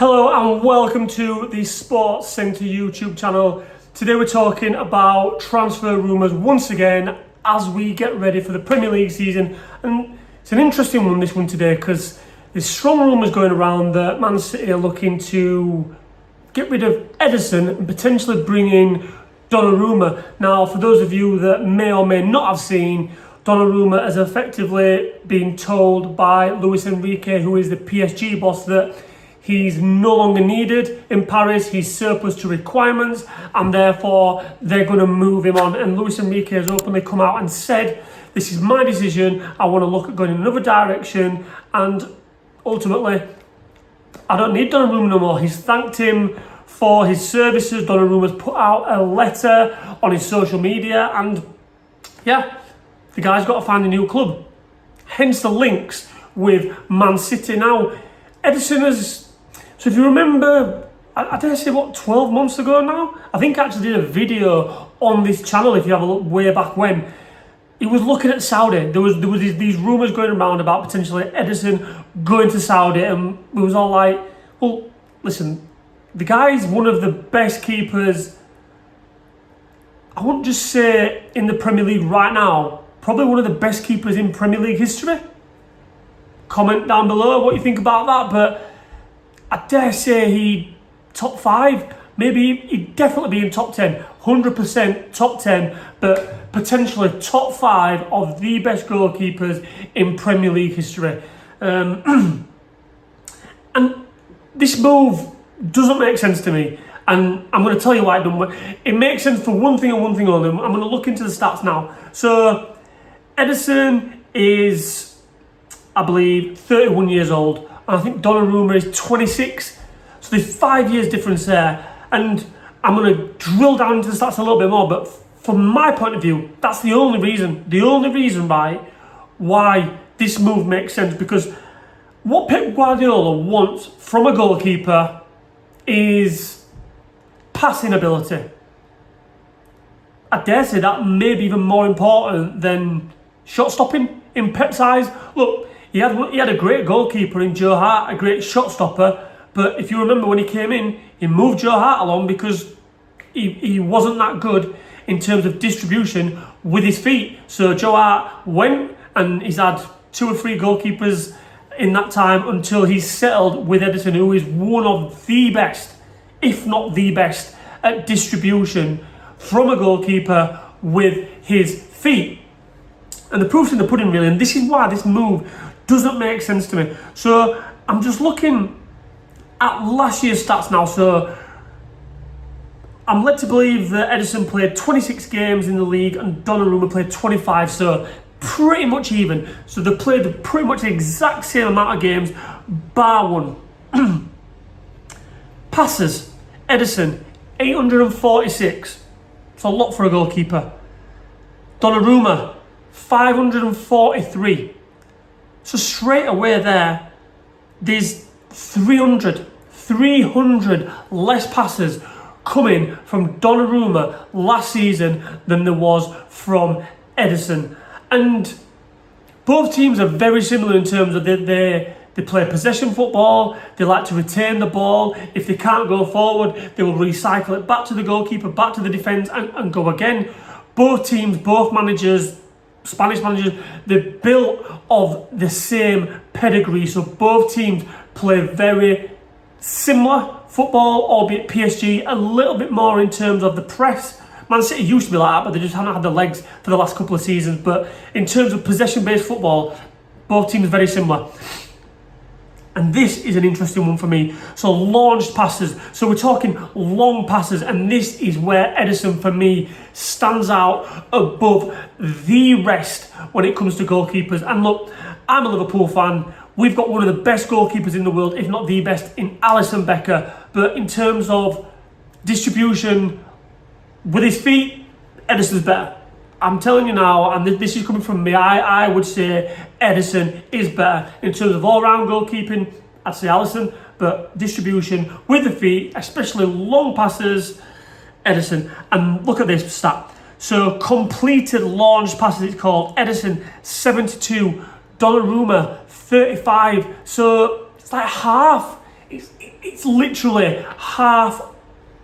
Hello and welcome to the Sports Centre YouTube channel. Today we're talking about transfer rumours once again as we get ready for the Premier League season. And it's an interesting one, this one today, because there's strong rumours going around that Man City are looking to get rid of Ederson and potentially bring in Donnarumma. Now, for those of you that may or may not have seen, Donnarumma has effectively been told by Luis Enrique, who is the PSG boss, that he's no longer needed in Paris, he's surplus to requirements, and therefore they're going to move him on. And Luis Enrique has openly come out and said, this is my decision, I want to look at going in another direction, and ultimately, I don't need Donnarumma no more. He's thanked him for his services. Donnarumma's put out a letter on his social media, and yeah, the guy's got to find a new club. Hence the links with Man City. Now, Ederson has... So if you remember, I dare say, 12 months ago now? I think I actually did a video on this channel, if you have a look way back when. He was looking at Saudi. There was these rumours going around about potentially Ederson going to Saudi, and we was all like, well, listen, the guy's one of the best keepers, I wouldn't just say in the Premier League right now, probably one of the best keepers in Premier League history. Comment down below what you think about that, but I dare say he top 5, maybe he'd definitely be in top 10, 100% top 10, but potentially top 5 of the best goalkeepers in Premier League history. And this move doesn't make sense to me, and I'm going to tell you why it doesn't. It makes sense for one thing and one thing only. I'm going to look into the stats now. So Ederson is, I believe, 31 years old. And I think Donnarumma is 26. So there's 5 years difference there. And I'm going to drill down into the stats a little bit more. But from my point of view, that's the only reason. The only reason, right, why this move makes sense. Because what Pep Guardiola wants from a goalkeeper is passing ability. I dare say that may be even more important than shot stopping in Pep's eyes. Look, he had a great goalkeeper in Joe Hart, a great shot stopper, but if you remember when he came in, he moved Joe Hart along because he wasn't that good in terms of distribution with his feet. So Joe Hart went, and he's had 2 or 3 goalkeepers in that time until he's settled with Ederson, who is one of the best, if not the best, at distribution from a goalkeeper with his feet. And the proof's in the pudding, really, and this is why this move doesn't make sense to me. So I'm just looking at last year's stats now. So I'm led to believe that Ederson played 26 games in the league and Donnarumma played 25, so pretty much even. So they played pretty much the exact same amount of games, bar one. Passes, Ederson, 846. It's a lot for a goalkeeper. Donnarumma, 543. So straight away there's 300 less passes coming from Donnarumma last season than there was from Ederson. And both teams are very similar in terms of they play possession football, they like to retain the ball. If they can't go forward, they will recycle it back to the goalkeeper, back to the defence, and go again. Both teams, both managers, Spanish managers, they're built of the same pedigree. So both teams play very similar football, albeit PSG a little bit more in terms of the press. Man City used to be like that, but they just haven't had the legs for the last couple of seasons. But in terms of possession-based football, both teams are very similar. And this is an interesting one for me. So launched passes. So we're talking long passes, and this is where Ederson, for me, stands out above the rest when it comes to goalkeepers. And look, I'm a Liverpool fan. We've got one of the best goalkeepers in the world, if not the best, in Alisson Becker. But in terms of distribution with his feet, Ederson's better. I'm telling you now, and this is coming from me, I would say Ederson is better. In terms of all-round goalkeeping, I'd say Alisson, but distribution with the feet, especially long passes, Ederson. And look at this stat. So completed launch passes, it's called. Ederson, 72. Donnarumma, 35. So it's like half It's literally half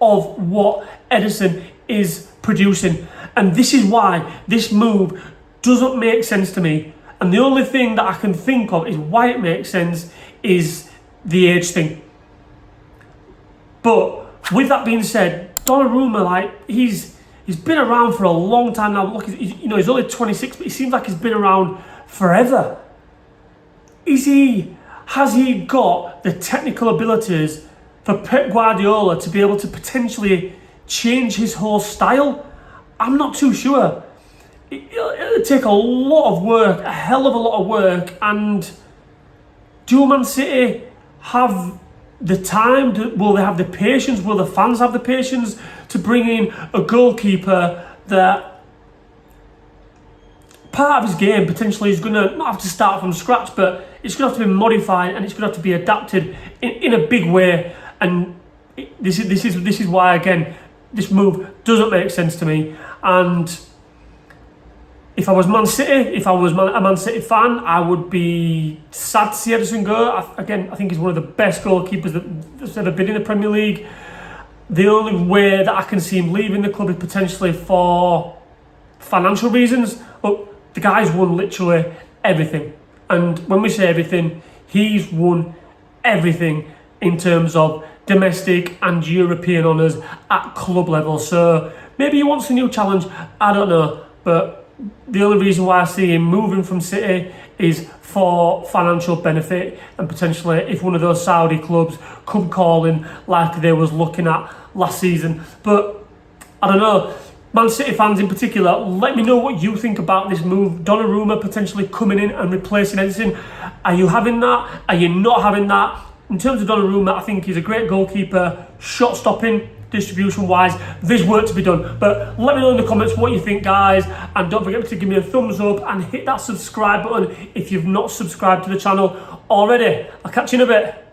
of what Ederson is producing. And this is why this move doesn't make sense to me. And the only thing that I can think of is why it makes sense is the age thing. But with that being said, Donnarumma, like, he's been around for a long time now. Look, he's only 26, but he seems like he's been around forever. Has he got the technical abilities for Pep Guardiola to be able to potentially change his whole style? I'm not too sure. It'll take a lot of work, a hell of a lot of work. And do Man City have the time? Will they have the patience? Will the fans have the patience to bring in a goalkeeper that part of his game potentially is going to not have to start from scratch, but it's going to have to be modified and it's going to have to be adapted in a big way? And this is why, again, this move doesn't make sense to me. And if I was Man City, if I was a Man City fan, I would be sad to see Ederson go. I think he's one of the best goalkeepers that's ever been in the Premier League. The only way that I can see him leaving the club is potentially for financial reasons. But the guy's won literally everything. And when we say everything, he's won everything in terms of domestic and European honours at club level. So maybe he wants a new challenge, I don't know. But the only reason why I see him moving from City is for financial benefit, and potentially if one of those Saudi clubs come calling like they was looking at last season. But I don't know, Man City fans in particular, let me know what you think about this move. Donnarumma potentially coming in and replacing Ederson. Are you having that? Are you not having that? In terms of Donnarumma, I think he's a great goalkeeper, shot stopping, distribution wise, there's work to be done. But let me know in the comments what you think, guys, and don't forget to give me a thumbs up and hit that subscribe button if you've not subscribed to the channel already. I'll catch you in a bit.